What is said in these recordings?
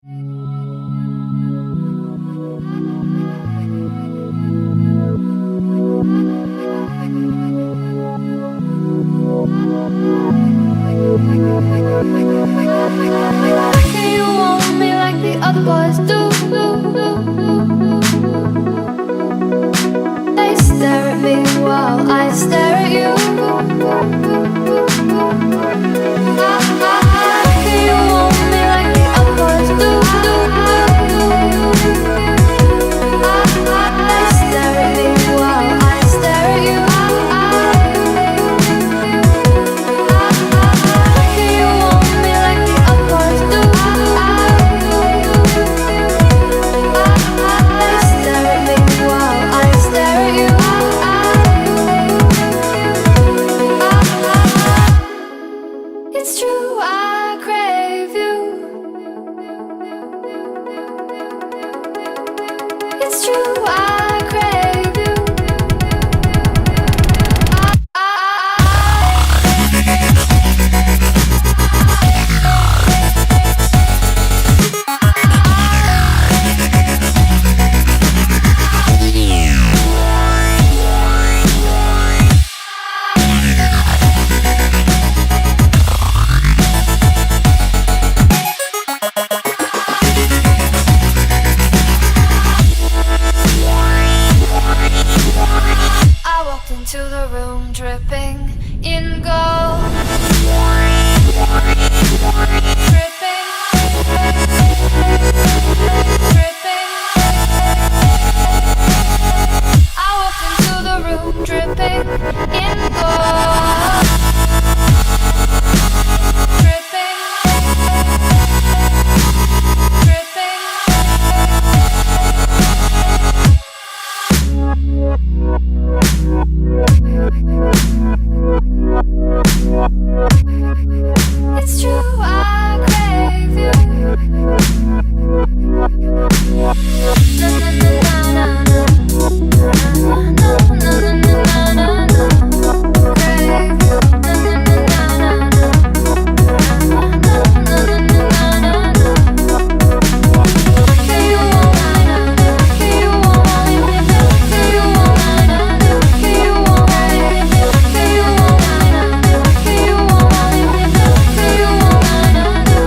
You want me like the other boys do. They stare at me while I stare at you. You want me like the other boys do. They stare at me while I stare at you. You want me like the other boys do. They stare at me while I stare at you. It's true, I crave you. It's true, I crave you. I walked into the room dripping in gold. Dripping, dripping. I walked into the room dripping in gold. Dripping, dripping. It's true, I crave you. Na na na na na na na na na na. Crave you. Na na na na na na na na na. You want me, you want me, you want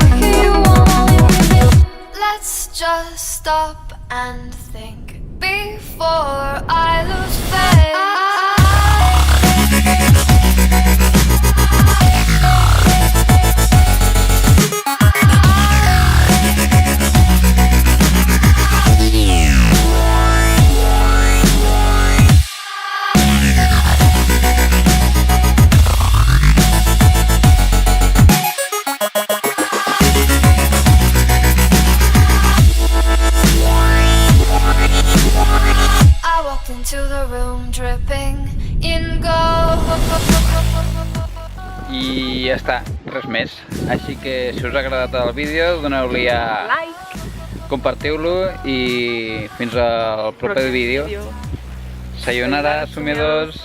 me, you want me. Let's just stop and think before I lose faith. I walked into the room dripping in gold. I ja està, res més. Així que si us ha agradat el vídeo, doneu-li a Like. compartiu-lo i fins al proper vídeo. Sayonara, somiadors!